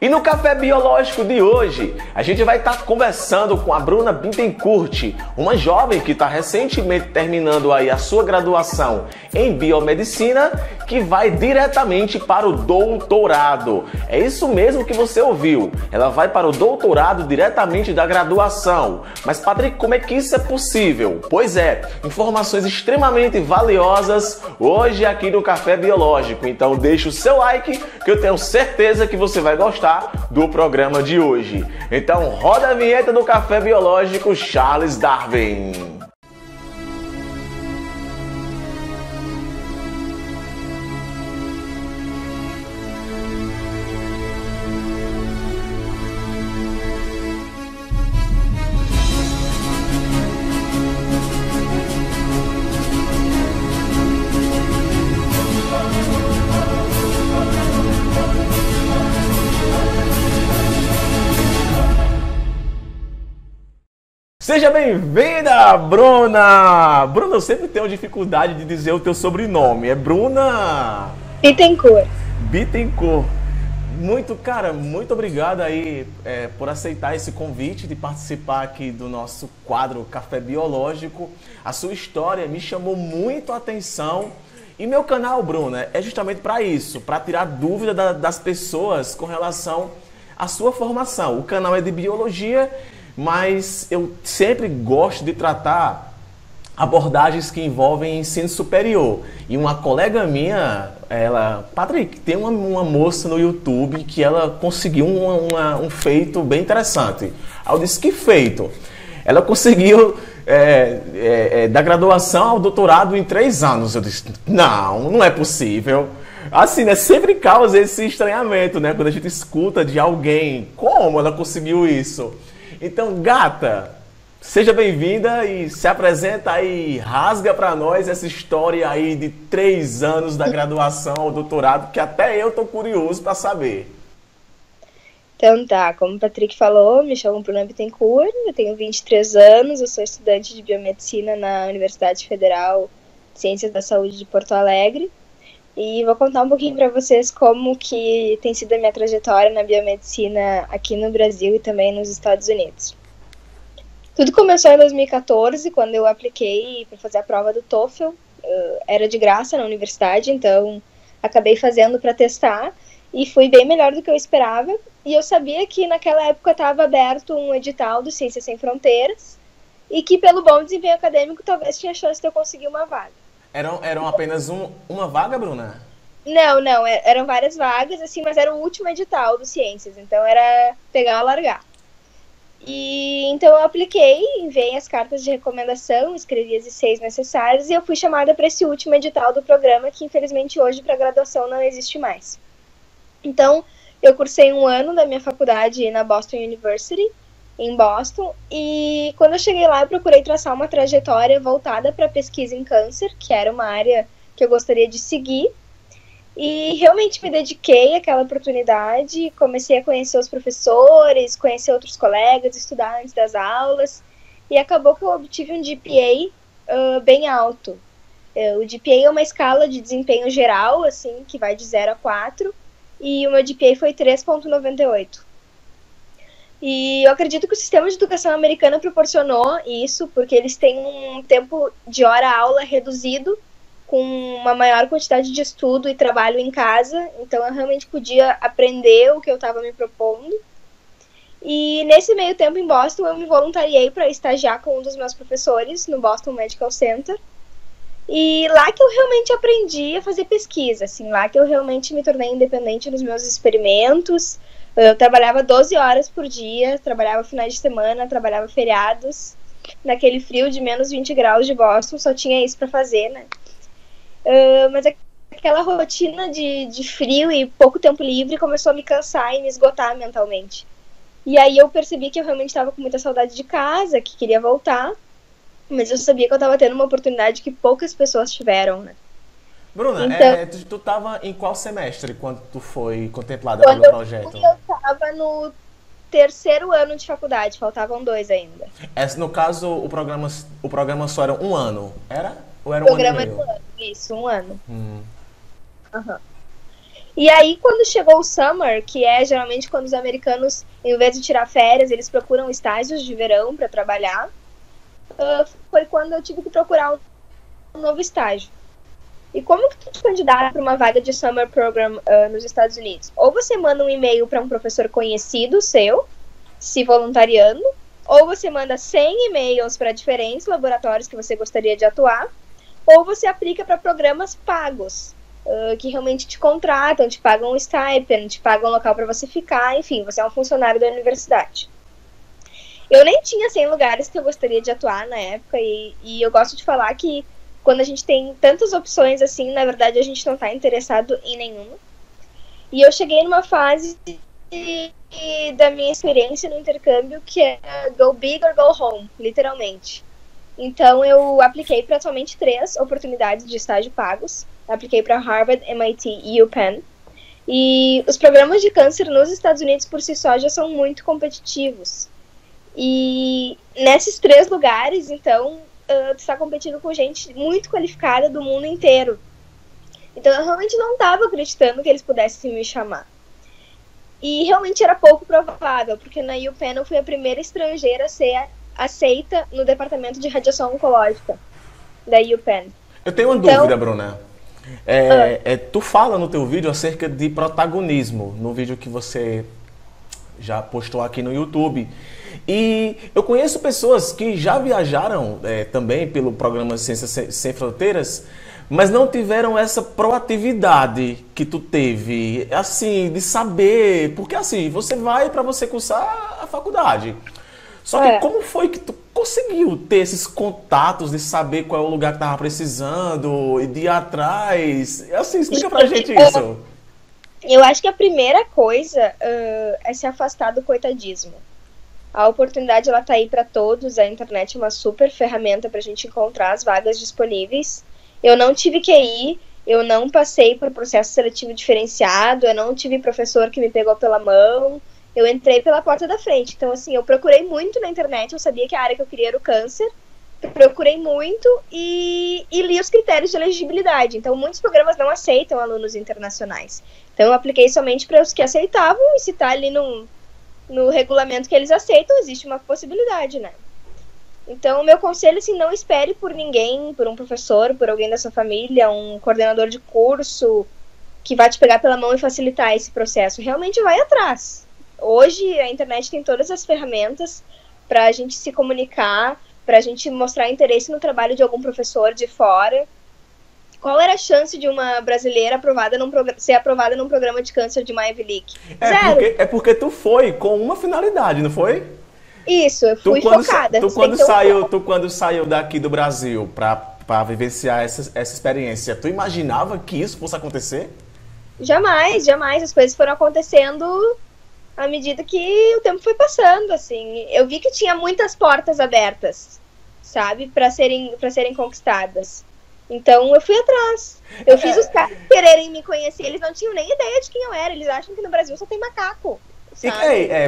E no Café Biológico de hoje, a gente vai estar conversando com a Bruna Bittencourt, uma jovem que está recentemente terminando aí a sua graduação em Biomedicina, que vai diretamente para o doutorado. É isso mesmo que você ouviu, ela vai para o doutorado diretamente da graduação. Mas Patrick, como é que isso é possível? Pois é, informações extremamente valiosas hoje aqui no Café Biológico. Então deixa o seu like, que eu tenho certeza que você vai gostar do programa de hoje. Então roda a vinheta do Café Biológico Charles Darwin. Seja bem-vinda, Bruna! Bruna, eu sempre tenho dificuldade de dizer o teu sobrenome. É Bruna... Bittencourt. Bittencourt. Muito obrigado aí por aceitar esse convite de participar aqui do nosso quadro Café Biológico. A sua história me chamou muito a atenção. E meu canal, Bruna, é justamente para isso, para tirar dúvida das pessoas com relação à sua formação. O canal é de biologia, mas eu sempre gosto de tratar abordagens que envolvem ensino superior. E uma colega minha, Patrick, tem uma moça no YouTube que ela conseguiu um feito bem interessante. Aí eu disse, que feito? Ela conseguiu da graduação ao doutorado em 3 anos. Eu disse, não é possível. Assim, né? Sempre causa esse estranhamento, né? Quando a gente escuta de alguém, como ela conseguiu isso? Então, gata, seja bem-vinda e se apresenta aí, rasga para nós essa história aí de 3 anos da graduação ao doutorado, que até eu tô curioso para saber. Então tá, como o Patrick falou, me chamo Bruna Bittencourt, eu tenho 23 anos, eu sou estudante de Biomedicina na Universidade Federal de Ciências da Saúde de Porto Alegre. E vou contar um pouquinho para vocês como que tem sido a minha trajetória na biomedicina aqui no Brasil e também nos Estados Unidos. Tudo começou em 2014, quando eu apliquei para fazer a prova do TOEFL. Era de graça na universidade, então acabei fazendo para testar e fui bem melhor do que eu esperava. E eu sabia que naquela época estava aberto um edital do Ciências Sem Fronteiras e que pelo bom desempenho acadêmico talvez tinha chance de eu conseguir uma vaga. Eram apenas uma vaga, Bruna? Não, eram várias vagas, assim, mas era o último edital do Ciências, então era pegar ou largar. E então eu apliquei, enviei as cartas de recomendação, escrevi as essays necessárias e eu fui chamada para esse último edital do programa, que infelizmente hoje para graduação não existe mais. Então eu cursei 1 ano da minha faculdade na Boston University, em Boston, e quando eu cheguei lá eu procurei traçar uma trajetória voltada para pesquisa em câncer, que era uma área que eu gostaria de seguir, e realmente me dediquei àquela oportunidade, comecei a conhecer os professores, conhecer outros colegas, estudar antes das aulas, e acabou que eu obtive um GPA bem alto. O GPA é uma escala de desempenho geral, assim, que vai de 0 a 4, e o meu GPA foi 3,98. E eu acredito que o sistema de educação americana proporcionou isso, porque eles têm um tempo de hora-aula reduzido, com uma maior quantidade de estudo e trabalho em casa, então eu realmente podia aprender o que eu estava me propondo. E nesse meio tempo em Boston, eu me voluntariei para estagiar com um dos meus professores no Boston Medical Center, e lá que eu realmente aprendi a fazer pesquisa, assim, lá que eu realmente me tornei independente nos meus experimentos. Eu trabalhava 12 horas por dia, trabalhava finais de semana, trabalhava feriados. Naquele frio de menos 20 graus de Boston, só tinha isso para fazer, né? Mas aquela rotina de frio e pouco tempo livre começou a me cansar e me esgotar mentalmente. E aí eu percebi que eu realmente estava com muita saudade de casa, que queria voltar, mas eu sabia que eu estava tendo uma oportunidade que poucas pessoas tiveram, né? Bruna, Então, tu estava em qual semestre quando tu foi contemplada pelo projeto? Eu estava no 3º ano de faculdade, faltavam 2 ainda. No caso, o programa só era 1 ano, era? Ou era O programa 1 ano e meio? era 1 ano, isso, 1 ano. Hum. Uhum. E aí, quando chegou o summer, que é geralmente quando os americanos, em vez de tirar férias, eles procuram estágios de verão para trabalhar, foi quando eu tive que procurar um novo estágio. E como que tu te candidata para uma vaga de summer program nos Estados Unidos? Ou você manda um e-mail para um professor conhecido seu, se voluntariando, ou você manda 100 e-mails para diferentes laboratórios que você gostaria de atuar, ou você aplica para programas pagos, que realmente te contratam, te pagam um stipend, te pagam um local para você ficar, enfim, você é um funcionário da universidade. Eu nem tinha 100 lugares que eu gostaria de atuar na época, e eu gosto de falar que quando a gente tem tantas opções assim, na verdade a gente não está interessado em nenhuma. E eu cheguei numa fase da minha experiência no intercâmbio que é go big or go home, literalmente. Então eu apliquei para somente 3 oportunidades de estágio pagos. Apliquei para Harvard, MIT e UPenn. E os programas de câncer nos Estados Unidos por si só já são muito competitivos. E nesses 3 lugares, então, tu está competindo com gente muito qualificada do mundo inteiro. Então eu realmente não estava acreditando que eles pudessem me chamar. E realmente era pouco provável, porque na UPenn eu fui a primeira estrangeira a ser aceita no departamento de radiação oncológica da UPenn. Eu tenho uma dúvida, Bruna. Tu fala no teu vídeo acerca de protagonismo, no vídeo que você já postou aqui no YouTube. E eu conheço pessoas que já viajaram também pelo programa Ciências Sem Fronteiras, mas não tiveram essa proatividade que tu teve, assim, de saber, porque assim, você vai para você cursar a faculdade. Só que como foi que tu conseguiu ter esses contatos, de saber qual é o lugar que tava precisando, e de ir atrás? Assim, explica pra gente isso. Eu acho que a primeira coisa é se afastar do coitadismo. A oportunidade, ela tá aí para todos, a internet é uma super ferramenta pra gente encontrar as vagas disponíveis. Eu não tive QI, eu não passei por processo seletivo diferenciado, eu não tive professor que me pegou pela mão, eu entrei pela porta da frente. Então, assim, eu procurei muito na internet, eu sabia que a área que eu queria era o câncer, procurei muito e li os critérios de elegibilidade. Então, muitos programas não aceitam alunos internacionais. Então, eu apliquei somente para os que aceitavam, e se tá ali no regulamento que eles aceitam, existe uma possibilidade, né? Então, o meu conselho, assim, não espere por ninguém, por um professor, por alguém da sua família, um coordenador de curso que vai te pegar pela mão e facilitar esse processo. Realmente vai atrás. Hoje, a internet tem todas as ferramentas para a gente se comunicar, para a gente mostrar interesse no trabalho de algum professor de fora. Qual era a chance de uma brasileira ser aprovada num programa de câncer de uma Ivy League? Zero. Porque tu foi com uma finalidade, não foi? Isso, eu fui focada. Tu quando saiu daqui do Brasil para vivenciar essa experiência, tu imaginava que isso fosse acontecer? Jamais, jamais. As coisas foram acontecendo à medida que o tempo foi passando, assim. Eu vi que tinha muitas portas abertas, sabe, para serem conquistadas. Então eu fui atrás. Eu fiz os caras quererem me conhecer. Eles não tinham nem ideia de quem eu era. Eles acham que no Brasil só tem macaco.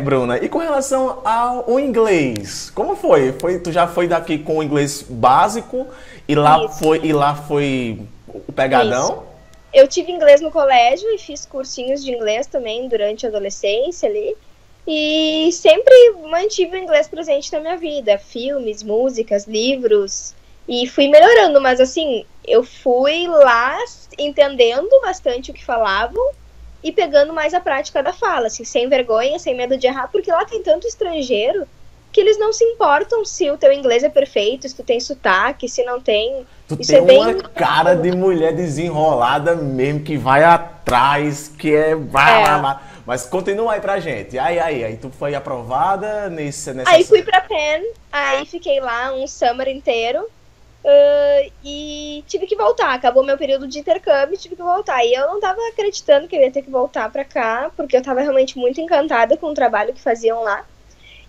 Bruna, e com relação ao inglês, como foi? Tu já foi daqui com o inglês básico e lá foi o pegadão? Isso. Eu tive inglês no colégio e fiz cursinhos de inglês também durante a adolescência ali. E sempre mantive o inglês presente na minha vida. Filmes, músicas, livros. E fui melhorando, mas assim, eu fui lá entendendo bastante o que falavam e pegando mais a prática da fala, assim, sem vergonha, sem medo de errar, porque lá tem tanto estrangeiro que eles não se importam se o teu inglês é perfeito, se tu tem sotaque, se não tem. Isso tem uma cara de mulher desenrolada mesmo, que vai atrás, que é... Mas continua aí pra gente. Aí tu foi aprovada nessa... Aí fui pra Penn, aí fiquei lá um summer inteiro. E tive que voltar, acabou meu período de intercâmbio, tive que voltar, e eu não tava acreditando que eu ia ter que voltar pra cá, porque eu tava realmente muito encantada com o trabalho que faziam lá,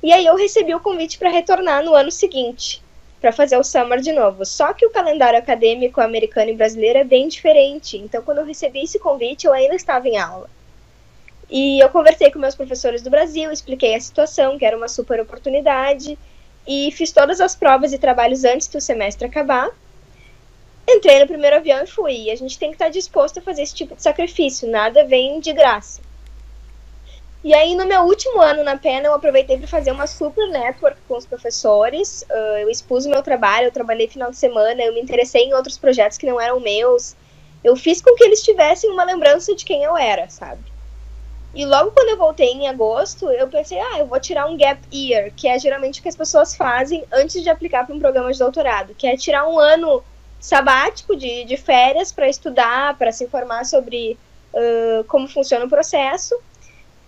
e aí eu recebi o convite para retornar no ano seguinte, para fazer o summer de novo, só que o calendário acadêmico americano e brasileiro é bem diferente, então quando eu recebi esse convite eu ainda estava em aula, e eu conversei com meus professores do Brasil, expliquei a situação, que era uma super oportunidade, e fiz todas as provas e trabalhos antes do semestre acabar. Entrei no primeiro avião e fui. E a gente tem que estar disposto a fazer esse tipo de sacrifício. Nada vem de graça. E aí, no meu último ano na PEN, eu aproveitei para fazer uma super network com os professores. Eu expus o meu trabalho, eu trabalhei final de semana, eu me interessei em outros projetos que não eram meus. Eu fiz com que eles tivessem uma lembrança de quem eu era, sabe? E logo quando eu voltei em agosto, eu pensei, eu vou tirar um gap year, que é geralmente o que as pessoas fazem antes de aplicar para um programa de doutorado, que é tirar um ano sabático de férias para estudar, para se informar sobre como funciona o processo.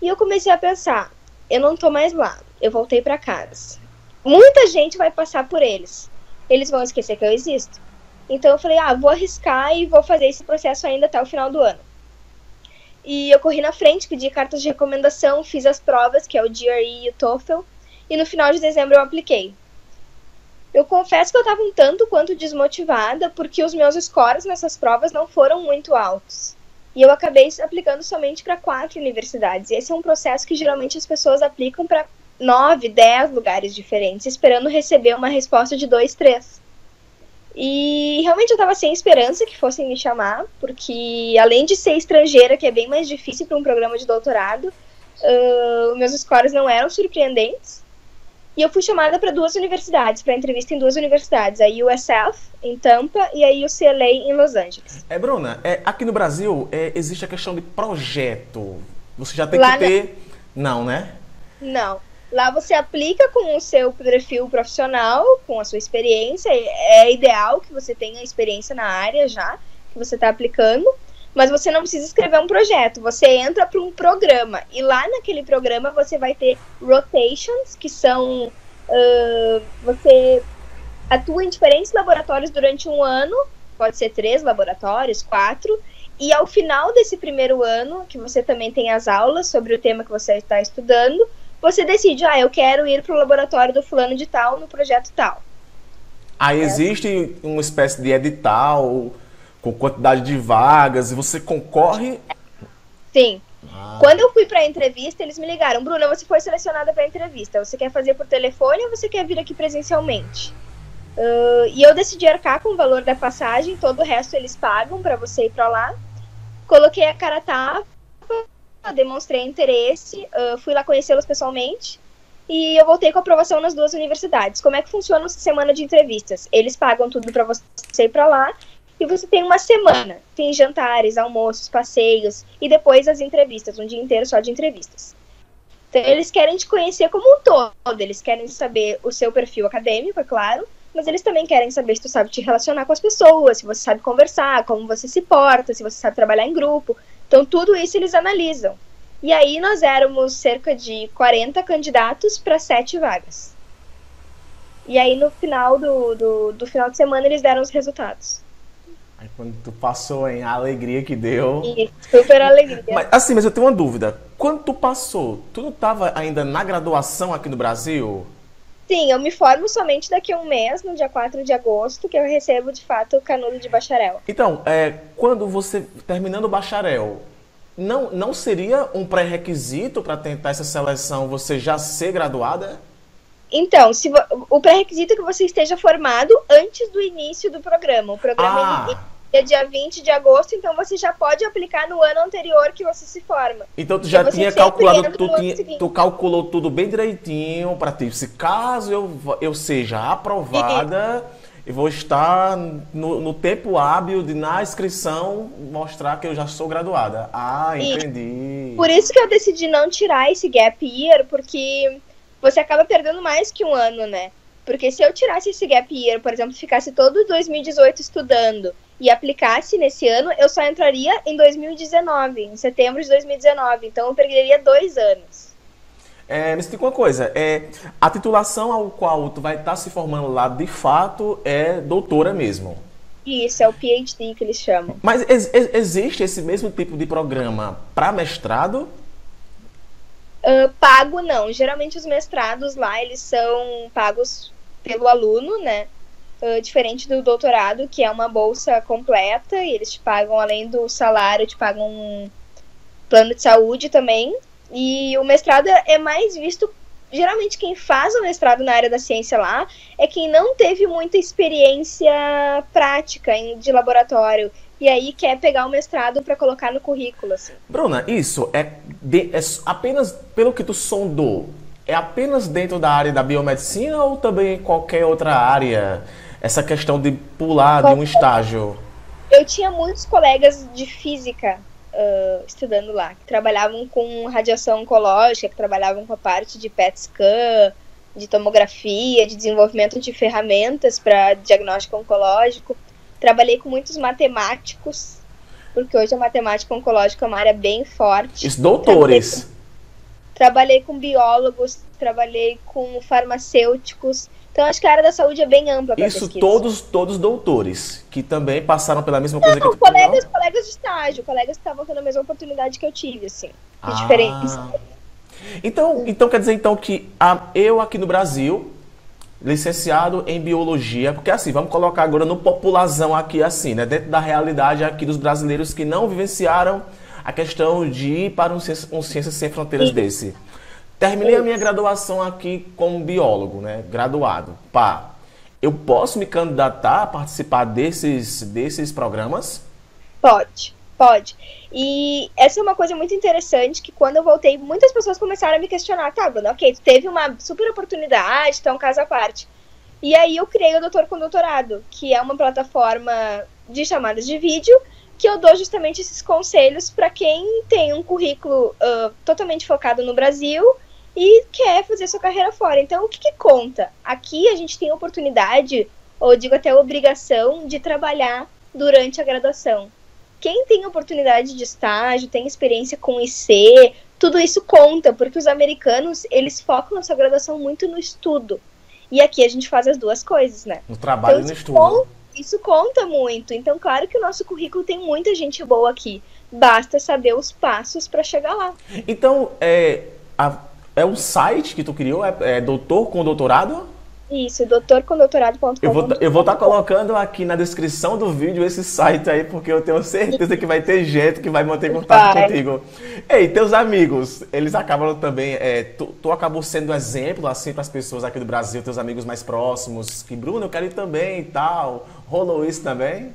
E eu comecei a pensar, eu não tô mais lá, eu voltei para casa. Muita gente vai passar por eles. Eles vão esquecer que eu existo. Então eu falei, vou arriscar e vou fazer esse processo ainda até o final do ano. E eu corri na frente, pedi cartas de recomendação, fiz as provas, que é o GRE e o TOEFL, e no final de dezembro eu apliquei. Eu confesso que eu estava um tanto quanto desmotivada, porque os meus scores nessas provas não foram muito altos. E eu acabei aplicando somente para 4 universidades. E esse é um processo que geralmente as pessoas aplicam para 9, 10 lugares diferentes, esperando receber uma resposta de 2, 3. E realmente eu estava sem esperança que fossem me chamar, porque além de ser estrangeira, que é bem mais difícil para um programa de doutorado, meus scores não eram surpreendentes. E eu fui chamada para 2 universidades, para entrevista em 2 universidades, a USF em Tampa e a UCLA em Los Angeles. Bruna, aqui no Brasil existe a questão de projeto. Você já tem Lá que ter... Não, né? Não. Lá você aplica com o seu perfil profissional, com a sua experiência. É ideal que você tenha experiência na área já, que você está aplicando. Mas você não precisa escrever um projeto. Você entra para um programa. E lá naquele programa você vai ter rotations, que são... você atua em diferentes laboratórios durante um ano. Pode ser 3 laboratórios, 4. E ao final desse primeiro ano, que você também tem as aulas sobre o tema que você está estudando, você decide, eu quero ir para o laboratório do fulano de tal, no projeto tal. Aí existe uma espécie de edital com quantidade de vagas e você concorre? Sim. Quando eu fui para a entrevista, eles me ligaram, Bruna, você foi selecionada para a entrevista. Você quer fazer por telefone ou você quer vir aqui presencialmente? E eu decidi arcar com o valor da passagem, todo o resto eles pagam para você ir para lá. Coloquei a cara a tapa, demonstrei interesse, fui lá conhecê-los pessoalmente e eu voltei com a aprovação nas 2 universidades. Como é que funciona a semana de entrevistas? Eles pagam tudo para você ir para lá e você tem uma semana. Tem jantares, almoços, passeios e depois as entrevistas, um dia inteiro só de entrevistas. Então eles querem te conhecer como um todo, eles querem saber o seu perfil acadêmico, é claro, mas eles também querem saber se tu sabe te relacionar com as pessoas, se você sabe conversar, como você se porta, se você sabe trabalhar em grupo. Então, tudo isso eles analisam. E aí, nós éramos cerca de 40 candidatos para 7 vagas. E aí, no final do final de semana, eles deram os resultados. Aí, quando tu passou, a alegria que deu... E super alegria. Mas eu tenho uma dúvida. Quando tu passou, tu não estava ainda na graduação aqui no Brasil? Sim, eu me formo somente daqui a um mês, no dia 4 de agosto, que eu recebo, de fato, o canudo de bacharel. Então, quando você, terminando o bacharel, não seria um pré-requisito para tentar essa seleção você já ser graduada? Então, o pré-requisito é que você esteja formado antes do início do programa. O programa é dia 20 de agosto, então você já pode aplicar no ano anterior que você se forma. Então tu já tinha calculado, tu calculou tudo bem direitinho para ti. Se caso eu seja aprovada, eu vou estar no tempo hábil de na inscrição mostrar que eu já sou graduada. Entendi. Por isso que eu decidi não tirar esse gap year, porque você acaba perdendo mais que um ano, né? Porque se eu tirasse esse gap year, por exemplo, ficasse todo 2018 estudando e aplicasse nesse ano, eu só entraria em 2019, em setembro de 2019. Então eu perderia 2 anos. Me explica uma coisa, a titulação ao qual tu vai estar se formando lá, de fato, é doutora mesmo? Isso, é o PhD que eles chamam. Mas existe esse mesmo tipo de programa para mestrado? Pago não. Geralmente os mestrados lá, eles são pagos pelo aluno, né? Diferente do doutorado, que é uma bolsa completa, e eles te pagam, além do salário, te pagam um plano de saúde também. E o mestrado é mais visto geralmente quem faz o mestrado na área da ciência lá é quem não teve muita experiência prática de laboratório. E aí quer pegar o mestrado para colocar no currículo, assim. Bruna, isso é apenas, pelo que tu sondou, é apenas dentro da área da biomedicina ou também em qualquer outra área? Essa questão de pular de um estágio? Eu tinha muitos colegas de física estudando lá, que trabalhavam com radiação oncológica, que trabalhavam com a parte de PET scan, de tomografia, de desenvolvimento de ferramentas para diagnóstico oncológico. Trabalhei com muitos matemáticos, porque hoje a matemática oncológica é uma área bem forte. Os doutores. Trabalhei com biólogos, trabalhei com farmacêuticos. Então, acho que a área da saúde é bem ampla para pesquisa. Isso todos doutores, que também passaram pela mesma coisa que tu... colegas de estágio, colegas que estavam tendo a mesma oportunidade que eu tive, assim, de diferença. Então quer dizer então que eu aqui no Brasil, licenciado em biologia, porque assim, vamos colocar agora no populazão aqui assim, né, dentro da realidade aqui dos brasileiros que não vivenciaram a questão de ir para um Ciências Sem Fronteiras desse. Terminei a minha graduação aqui como biólogo, né? Graduado. Eu posso me candidatar a participar desses programas? Pode. E essa é uma coisa muito interessante, que quando eu voltei, muitas pessoas começaram a me questionar, tá, Bruna, ok, tu teve uma super oportunidade, então caso à parte. E aí eu criei o Doutor com Doutorado, que é uma plataforma de chamadas de vídeo, que eu dou justamente esses conselhos para quem tem um currículo totalmente focado no Brasil e quer fazer sua carreira fora. Então, o que conta? Aqui a gente tem oportunidade, ou digo até obrigação, de trabalhar durante a graduação. Quem tem oportunidade de estágio, tem experiência com IC, tudo isso conta, porque os americanos, eles focam na sua graduação muito no estudo. E aqui a gente faz as duas coisas, né? No trabalho então, e no estudo. Isso conta muito. Então, claro que o nosso currículo tem muita gente boa aqui. Basta saber os passos para chegar lá. Então, é um site que tu criou? É Doutor com Doutorado? Isso, doutorcondoutorado.com. Eu vou estar colocando aqui na descrição do vídeo esse site aí, porque eu tenho certeza que vai ter gente que vai manter contato contigo. Ei, teus amigos, eles acabam também... Tu acabou sendo exemplo, assim, para as pessoas aqui do Brasil, teus amigos mais próximos, que, Bruno, eu quero ir também e tal. Rolou isso também?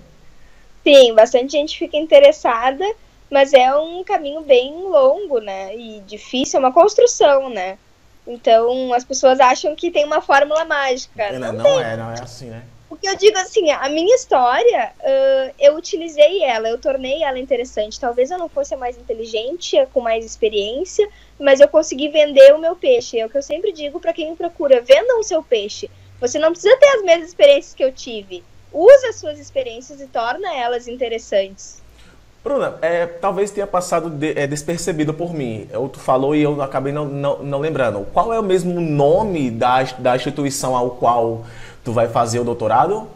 Sim, bastante gente fica interessada, mas é um caminho bem longo, né? E difícil, é uma construção, né? Então, as pessoas acham que tem uma fórmula mágica. Não é assim, né? Porque eu digo assim, a minha história, eu utilizei ela, eu tornei ela interessante. Talvez eu não fosse a mais inteligente, com mais experiência, mas eu consegui vender o meu peixe. É o que eu sempre digo para quem me procura, vendam o seu peixe. Você não precisa ter as mesmas experiências que eu tive. Use as suas experiências e torna elas interessantes. Bruna, talvez tenha passado despercebido por mim. Tu falou e eu acabei não lembrando. Qual é o mesmo nome da instituição ao qual tu vai fazer o doutorado?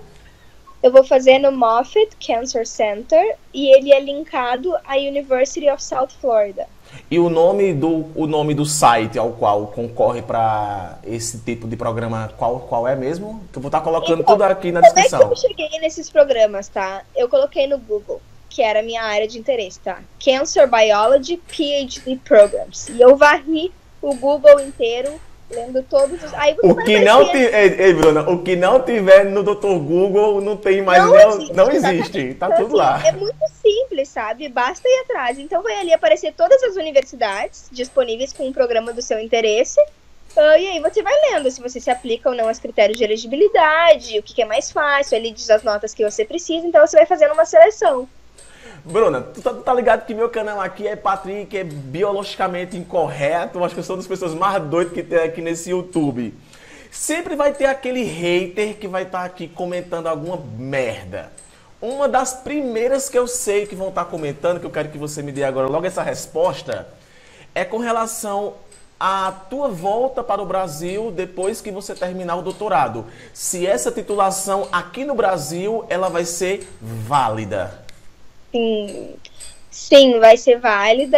Eu vou fazer no Moffitt Cancer Center e ele é linkado à University of South Florida. E o nome do site ao qual concorre para esse tipo de programa, qual é mesmo? Eu vou estar colocando tudo aqui na descrição. Como é que eu cheguei nesses programas, tá? Eu coloquei no Google, que era a minha área de interesse, tá? Cancer Biology PhD Programs. E eu varri o Google inteiro, lendo todos os... Aí o que não Ei, Bruna, o que não tiver no Dr. Google não tem mais... Não existe. Tá tudo lá. É muito simples, sabe? Basta ir atrás. Então vai ali aparecer todas as universidades disponíveis com um programa do seu interesse. E aí você vai lendo se você se aplica ou não aos critérios de elegibilidade, o que é mais fácil, ali diz as notas que você precisa, então você vai fazendo uma seleção. Bruna, tu tá ligado que meu canal aqui é Patrick, é biologicamente incorreto. Eu acho que eu sou uma das pessoas mais doidas que tem aqui nesse YouTube. Sempre vai ter aquele hater que vai estar aqui comentando alguma merda. Uma das primeiras que eu sei que vão estar comentando, que eu quero que você me dê agora logo essa resposta, é com relação à tua volta para o Brasil depois que você terminar o doutorado. Se essa titulação aqui no Brasil, ela vai ser válida. Sim, vai ser válida.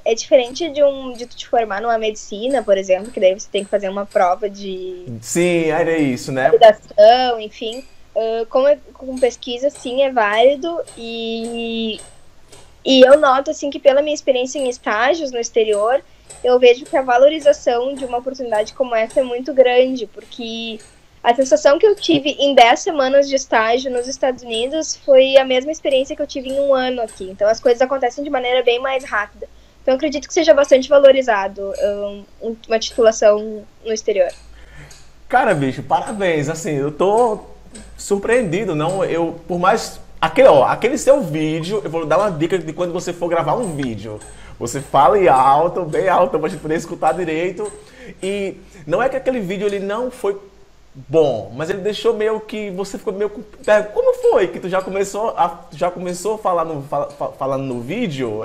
É diferente de tu te formar numa medicina, por exemplo, que daí você tem que fazer uma prova de... Sim, era isso, né? Validação, enfim. Com pesquisa, sim, é válido. E eu noto, assim, que pela minha experiência em estágios no exterior, eu vejo que a valorização de uma oportunidade como essa é muito grande, porque a sensação que eu tive em 10 semanas de estágio nos Estados Unidos foi a mesma experiência que eu tive em um ano aqui. Então as coisas acontecem de maneira bem mais rápida. Então eu acredito que seja bastante valorizado uma titulação no exterior. Cara, bicho, parabéns. Assim, eu tô surpreendido, não? Por mais. Aquele seu vídeo, eu vou dar uma dica de quando você for gravar um vídeo. Você fale alto, bem alto, pra gente poder escutar direito. E não é que aquele vídeo ele não foi bom, mas ele deixou meio que você ficou meio como foi que tu já começou falando no vídeo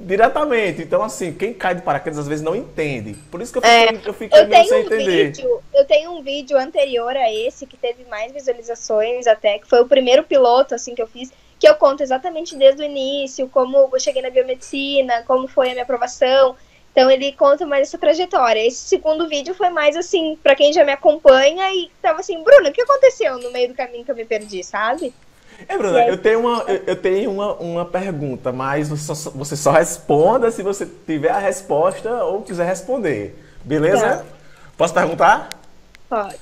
diretamente. Então assim, quem cai de paraquedas às vezes não entende. Por isso que eu fiquei meio sem entender. Eu tenho um vídeo anterior a esse que teve mais visualizações até, que foi o primeiro piloto assim que eu fiz, que eu conto exatamente desde o início, como eu cheguei na biomedicina, como foi a minha aprovação. Então ele conta mais essa trajetória. Esse segundo vídeo foi mais assim, pra quem já me acompanha e tava assim, Bruna, o que aconteceu no meio do caminho que eu me perdi, sabe? Bruna, aí... eu tenho uma pergunta, mas você só responda se você tiver a resposta ou quiser responder. Beleza? Tá. Posso perguntar? Pode.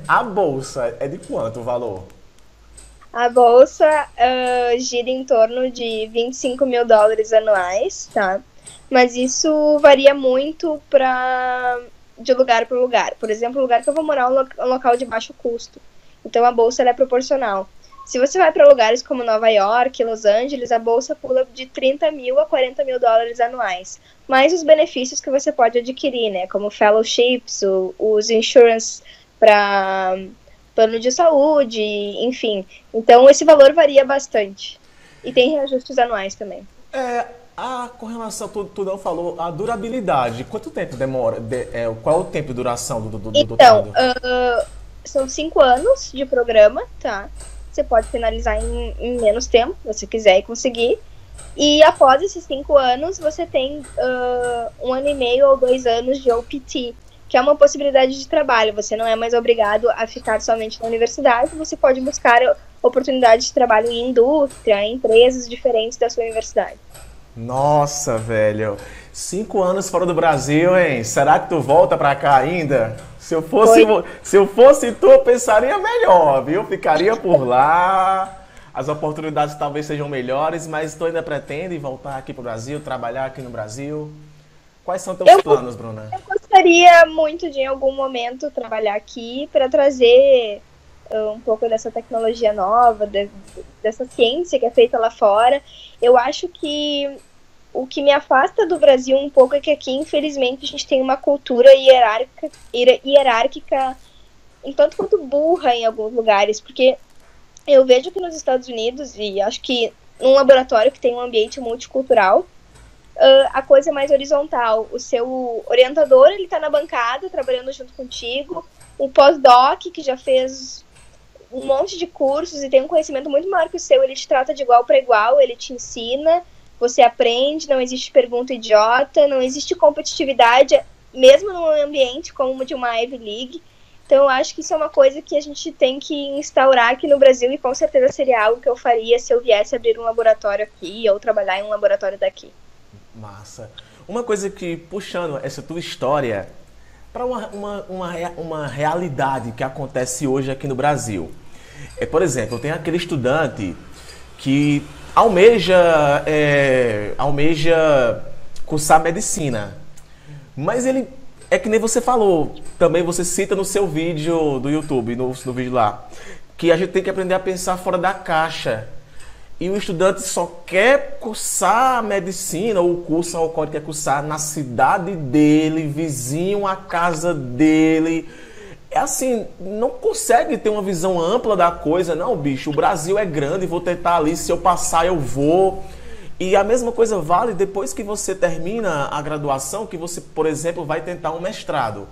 A bolsa é de quanto o valor? A bolsa gira em torno de $25 mil anuais, tá? Mas isso varia muito de lugar para lugar. Por exemplo, o lugar que eu vou morar é um local de baixo custo. Então a bolsa ela é proporcional. Se você vai para lugares como Nova York, Los Angeles, a bolsa pula de 30 mil a 40 mil dólares anuais. Mais os benefícios que você pode adquirir, né? Como fellowships, os insurance para plano de saúde, enfim. Então esse valor varia bastante. E tem reajustes anuais também. Com relação, tu não falou, a durabilidade. Quanto tempo demora? Qual é o tempo de duração do doutorado? São 5 anos de programa, tá? Você pode finalizar em menos tempo, se você quiser e conseguir. E após esses 5 anos, você tem 1 ano e meio ou 2 anos de OPT, que é uma possibilidade de trabalho. Você não é mais obrigado a ficar somente na universidade, você pode buscar oportunidades de trabalho em indústria, em empresas diferentes da sua universidade. Nossa, velho. 5 anos fora do Brasil, hein? Será que tu volta pra cá ainda? Se eu fosse tu, eu pensaria melhor, viu? Ficaria por lá. As oportunidades talvez sejam melhores, mas tu ainda pretende voltar aqui pro Brasil, trabalhar aqui no Brasil? Quais são teus planos, Bruna? Eu gostaria muito de, em algum momento, trabalhar aqui para trazer um pouco dessa tecnologia nova, dessa ciência que é feita lá fora. Eu acho que o que me afasta do Brasil um pouco é que aqui, infelizmente, a gente tem uma cultura hierárquica um tanto quanto burra em alguns lugares, porque eu vejo que nos Estados Unidos, e acho que num laboratório que tem um ambiente multicultural, a coisa é mais horizontal. O seu orientador, ele tá na bancada, trabalhando junto contigo, o pós-doc, que já fez um monte de cursos e tem um conhecimento muito maior que o seu, ele te trata de igual para igual, ele te ensina, você aprende, não existe pergunta idiota, não existe competitividade, mesmo num ambiente como de uma Ivy League. Então eu acho que isso é uma coisa que a gente tem que instaurar aqui no Brasil e com certeza seria algo que eu faria se eu viesse abrir um laboratório aqui ou trabalhar em um laboratório daqui. Massa. Uma coisa que, puxando essa tua história para uma realidade que acontece hoje aqui no Brasil. Por exemplo, tem aquele estudante que almeja cursar medicina, mas ele, é que nem você falou, também você cita no seu vídeo do YouTube, no vídeo lá, que a gente tem que aprender a pensar fora da caixa. E o estudante só quer cursar medicina, ou cursa ou quer cursar na cidade dele, vizinho à casa dele. É assim, não consegue ter uma visão ampla da coisa. Não, bicho, o Brasil é grande, vou tentar ali, se eu passar eu vou. E a mesma coisa vale depois que você termina a graduação, que você, por exemplo, vai tentar um mestrado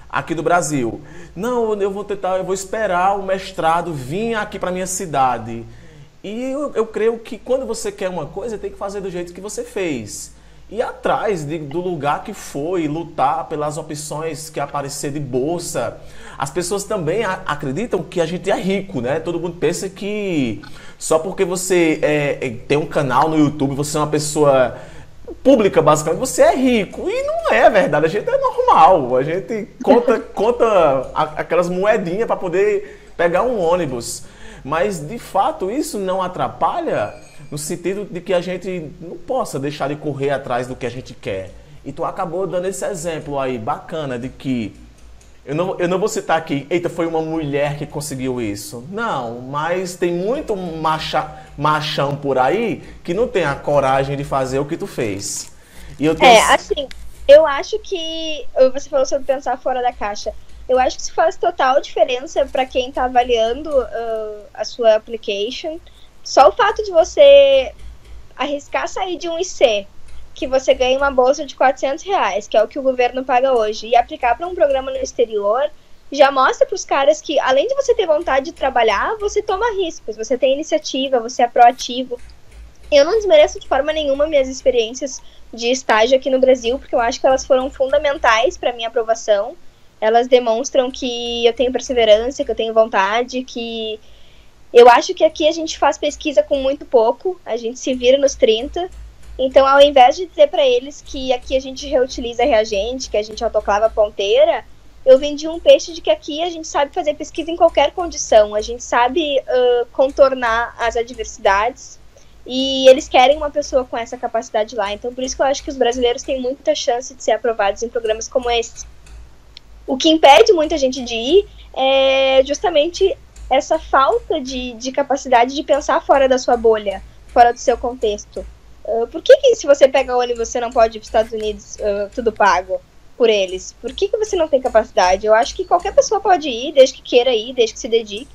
aqui do Brasil. Não, eu vou esperar o mestrado vir aqui para minha cidade. E eu creio que quando você quer uma coisa, tem que fazer do jeito que você fez. Ir atrás do lugar que foi, lutar pelas opções que aparecer de bolsa. As pessoas também acreditam que a gente é rico, né? Todo mundo pensa que só porque você tem um canal no YouTube, você é uma pessoa pública, basicamente, você é rico. E não é verdade, a gente é normal. A gente conta aquelas moedinhas para poder pegar um ônibus. Mas, de fato, isso não atrapalha no sentido de que a gente não possa deixar de correr atrás do que a gente quer. E tu acabou dando esse exemplo aí, bacana, de que eu não vou citar aqui, eita, foi uma mulher que conseguiu isso. Não, mas tem muito machão por aí que não tem a coragem de fazer o que tu fez. E eu tenho... assim, eu acho que... Você falou sobre pensar fora da caixa. Eu acho que isso faz total diferença para quem está avaliando a sua application. Só o fato de você arriscar sair de um IC, que você ganha uma bolsa de R$400, que é o que o governo paga hoje, e aplicar para um programa no exterior, já mostra para os caras que, além de você ter vontade de trabalhar, você toma riscos, você tem iniciativa, você é proativo. Eu não desmereço de forma nenhuma minhas experiências de estágio aqui no Brasil, porque eu acho que elas foram fundamentais para a minha aprovação. Elas demonstram que eu tenho perseverança, que eu tenho vontade, que eu acho que aqui a gente faz pesquisa com muito pouco, a gente se vira nos 30. Então, ao invés de dizer para eles que aqui a gente reutiliza reagente, que a gente autoclava ponteira, eu vendi um peixe de que aqui a gente sabe fazer pesquisa em qualquer condição, a gente sabe contornar as adversidades, e eles querem uma pessoa com essa capacidade lá. Então, por isso que eu acho que os brasileiros têm muita chance de ser aprovados em programas como esse. O que impede muita gente de ir é justamente essa falta de capacidade de pensar fora da sua bolha, fora do seu contexto. Por que se você pega ônibus você não pode ir para os Estados Unidos tudo pago por eles? Por que você não tem capacidade? Eu acho que qualquer pessoa pode ir, desde que queira ir, desde que se dedique.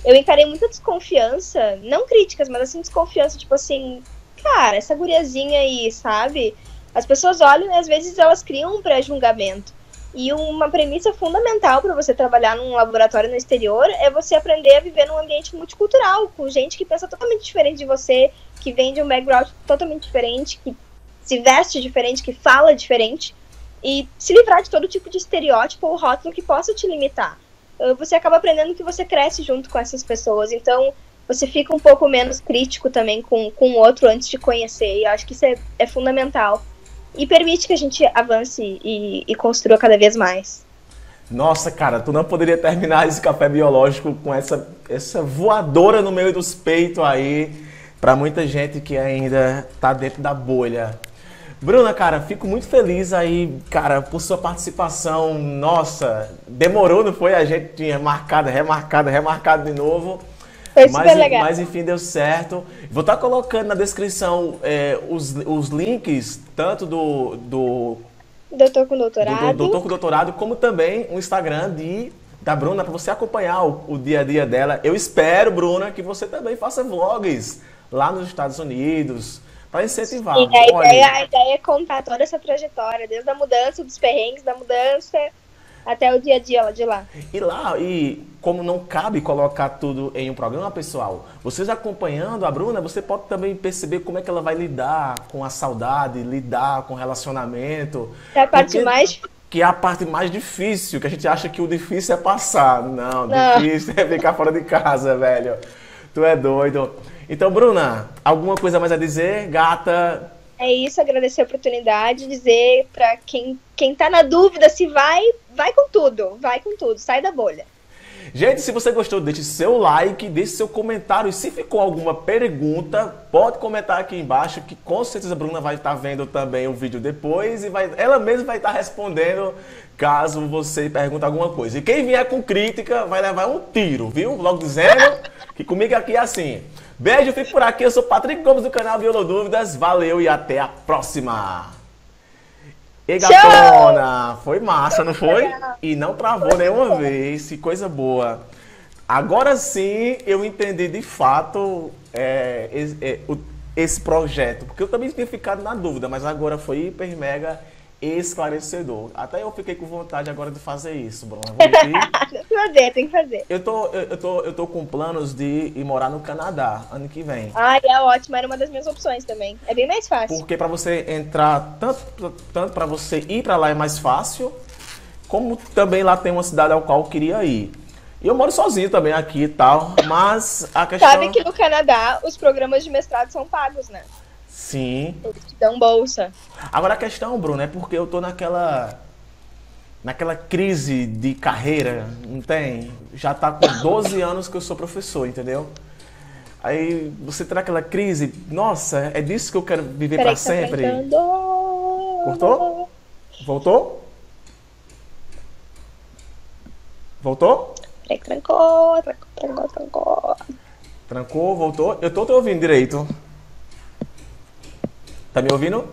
Eu encarei muita desconfiança, não críticas, mas assim, desconfiança, tipo assim, cara, essa guriazinha aí, sabe? As pessoas olham e às vezes elas criam um pré-julgamento. E uma premissa fundamental para você trabalhar num laboratório no exterior é você aprender a viver num ambiente multicultural, com gente que pensa totalmente diferente de você, que vem de um background totalmente diferente, que se veste diferente, que fala diferente, e se livrar de todo tipo de estereótipo ou rótulo que possa te limitar. Você acaba aprendendo que você cresce junto com essas pessoas, então você fica um pouco menos crítico também com o outro antes de conhecer, e eu acho que isso é fundamental. E permite que a gente avance e construa cada vez mais. Nossa, cara, tu não poderia terminar esse café biológico com essa voadora no meio dos peitos aí, pra muita gente que ainda tá dentro da bolha. Bruna, cara, fico muito feliz aí, cara, por sua participação. Nossa, demorou, não foi? A gente tinha remarcado de novo. Foi super legal. Mas enfim, deu certo. Vou estar colocando na descrição os links, tanto do Doutor com Doutorado. Doutor com Doutorado, como também o Instagram da Bruna, para você acompanhar o dia a dia dela. Eu espero, Bruna, que você também faça vlogs lá nos Estados Unidos, para incentivar. Sim, a ideia é contar toda essa trajetória, desde a mudança, dos perrengues da mudança, até o dia a dia lá de lá. E como não cabe colocar tudo em um programa, pessoal, vocês acompanhando a Bruna, você pode também perceber como é que ela vai lidar com a saudade, lidar com o relacionamento. É a parte que é a parte mais difícil, que a gente acha que o difícil é passar. Não, difícil é ficar fora de casa, velho. Tu é doido. Então, Bruna, alguma coisa mais a dizer, gata? É isso, agradecer a oportunidade, dizer pra quem tá na dúvida se vai com tudo, sai da bolha. Gente, se você gostou, deixe seu like, deixe seu comentário. E se ficou alguma pergunta, pode comentar aqui embaixo, que com certeza a Bruna vai estar vendo também o vídeo depois e ela mesma vai estar respondendo caso você pergunte alguma coisa. E quem vier com crítica vai levar um tiro, viu? Logo dizendo que comigo aqui é assim. Beijo, fico por aqui. Eu sou Patrick Gomes do canal Biolodúvidas. Valeu e até a próxima. E gatona, foi massa, não foi? E não travou nenhuma vez, que coisa boa. Agora sim eu entendi de fato esse projeto, porque eu também tinha ficado na dúvida, mas agora foi hiper mega esclarecedor. Até eu fiquei com vontade agora de fazer isso, Bruna. Tem que fazer. Eu tô com planos de ir morar no Canadá ano que vem. É ótimo, era uma das minhas opções também. É bem mais fácil. Porque para você entrar, tanto para você ir para lá é mais fácil, como também lá tem uma cidade ao qual eu queria ir. E eu moro sozinho também aqui e tal, mas a questão... Sabe que no Canadá os programas de mestrado são pagos, né? Sim. Eles te dão bolsa. Agora a questão, Bruno, é porque eu tô naquela crise de carreira, não tem? Já tá com 12 anos que eu sou professor, entendeu? Aí você terá aquela crise, nossa, é disso que eu quero viver Peraí pra que tá sempre. trancando. Cortou? Voltou? Voltou? Peraí que trancou. Trancou, voltou. Eu tô te ouvindo direito. Tá me ouvindo?